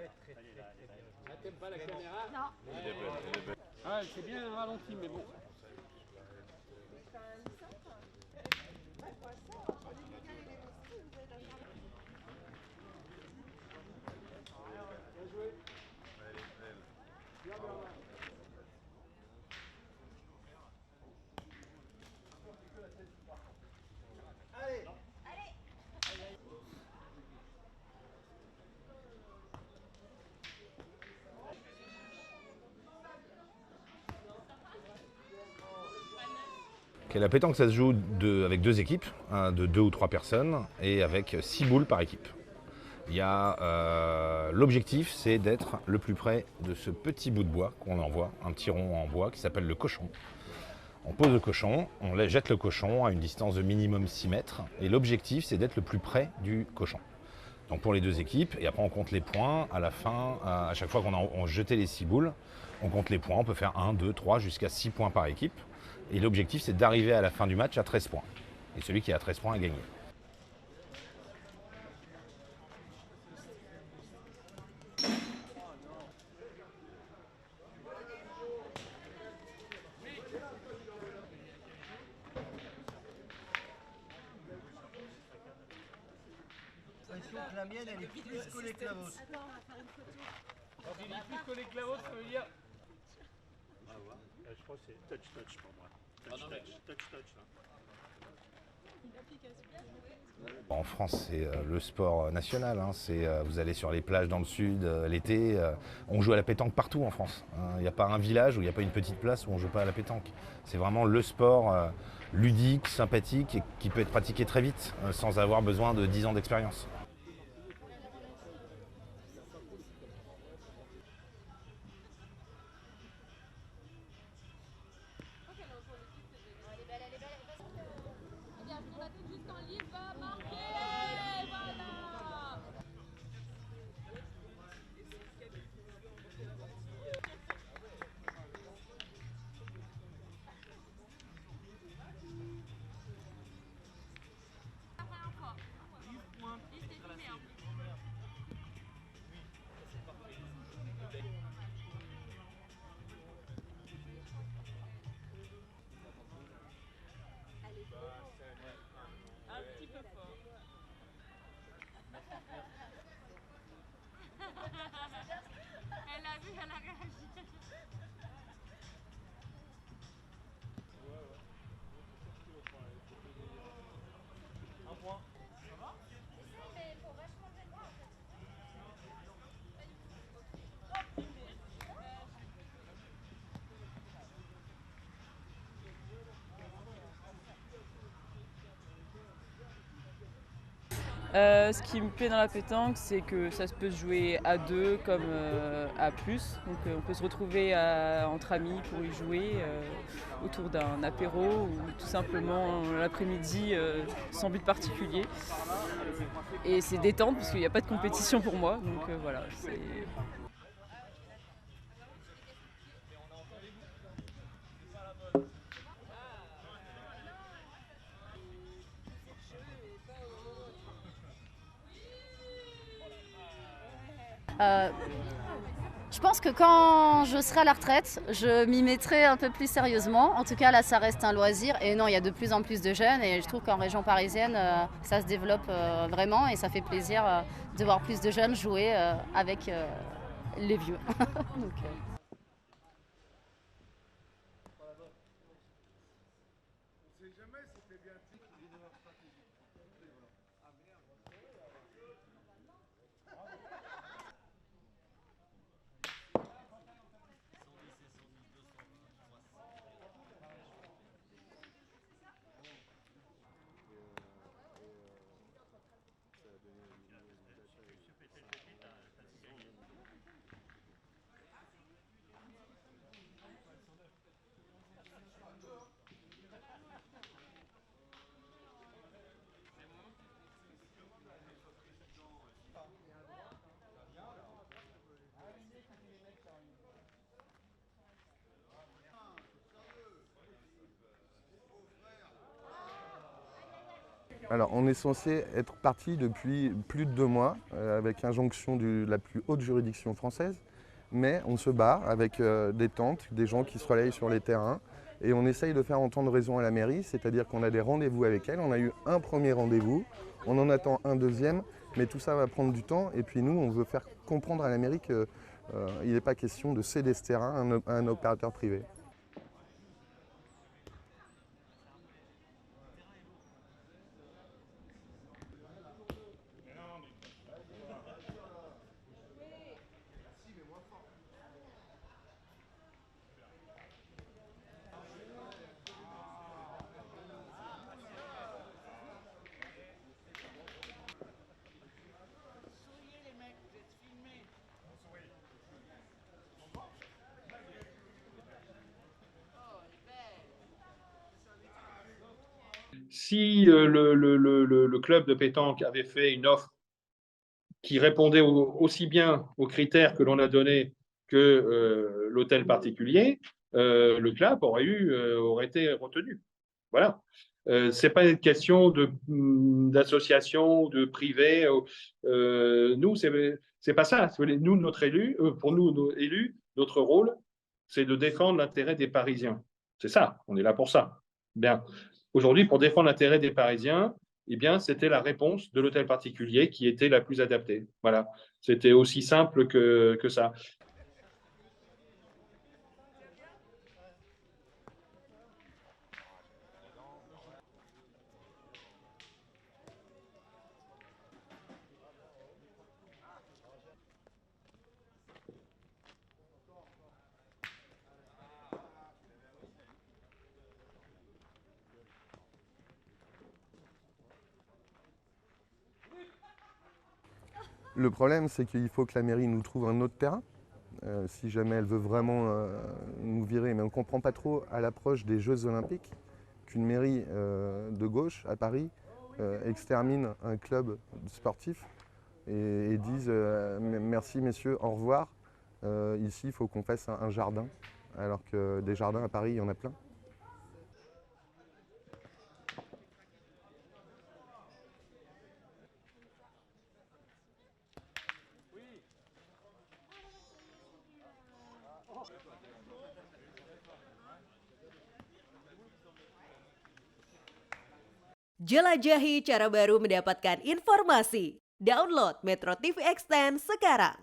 Ah, t'aimes pas la caméra? Non. Ah, c'est bien ralenti, mais bon. La pétanque, ça se joue avec deux équipes, de 2 ou 3 personnes, et avec 6 boules par équipe. L'objectif, c'est d'être le plus près de ce petit bout de bois qu'on envoie, un petit rond en bois qui s'appelle le cochon. On pose le cochon, on jette le cochon à une distance de minimum 6 mètres, et l'objectif, c'est d'être le plus près du cochon. Donc pour les deux équipes, et après on compte les points. À la fin, à chaque fois qu'on a jeté les 6 boules, on compte les points. On peut faire 1, 2, 3, jusqu'à 6 points par équipe. Et l'objectif, c'est d'arriver à la fin du match à 13 points. Et celui qui a 13 points a gagné. La mienne, elle est plus collée que la vôtre. Quand il dit plus collé que la vôtre, ça veut dire. Je crois que c'est touch pour moi. Touch. En France, c'est le sport national. Vous allez sur les plages dans le sud l'été. On joue à la pétanque partout en France. Il n'y a pas un village où il n'y a pas une petite place où on ne joue pas à la pétanque. C'est vraiment le sport ludique, sympathique et qui peut être pratiqué très vite sans avoir besoin de 10 ans d'expérience. Elle a vu, elle a réagi. Un point. Ce qui me plaît dans la pétanque, c'est que ça peut se jouer à deux comme à plus. Donc on peut se retrouver entre amis pour y jouer autour d'un apéro ou tout simplement l'après-midi sans but particulier. Et c'est détente parce qu'il n'y a pas de compétition pour moi. Donc voilà. Je pense que quand je serai à la retraite, je m'y mettrai un peu plus sérieusement. En tout cas, là, ça reste un loisir. Et non, il y a de plus en plus de jeunes. Et je trouve qu'en région parisienne, ça se développe vraiment. Et ça fait plaisir de voir plus de jeunes jouer avec les vieux. Donc, Alors, on est censé être parti depuis plus de 2 mois, avec injonction de la plus haute juridiction française, mais on se bat avec des tentes, des gens qui se relayent sur les terrains, et on essaye de faire entendre raison à la mairie, c'est-à-dire qu'on a des rendez-vous avec elle. On a eu un premier rendez-vous, on en attend un deuxième, mais tout ça va prendre du temps, et puis nous, on veut faire comprendre à la mairie qu'il n'est pas question de céder ce terrain à un opérateur privé. Si le club de pétanque avait fait une offre qui répondait aussi bien aux critères que l'on a donnés que l'hôtel particulier, le club aurait été retenu. Voilà. Ce n'est pas une question d'association, de privé. Nous, c'est pas ça. Nous, pour nous, nos élus, notre rôle, c'est de défendre l'intérêt des Parisiens. C'est ça, on est là pour ça. Bien. Aujourd'hui, pour défendre l'intérêt des Parisiens, eh bien, c'était la réponse de l'hôtel particulier qui était la plus adaptée. Voilà. C'était aussi simple que ça. Le problème, c'est qu'il faut que la mairie nous trouve un autre terrain, si jamais elle veut vraiment nous virer. Mais on ne comprend pas trop, à l'approche des Jeux Olympiques, qu'une mairie de gauche, à Paris, extermine un club sportif et dise merci messieurs, au revoir. Ici, il faut qu'on fasse un jardin, alors que des jardins à Paris, il y en a plein. Jelajahi cara baru mendapatkan informasi. Download Metro TV Extend sekarang.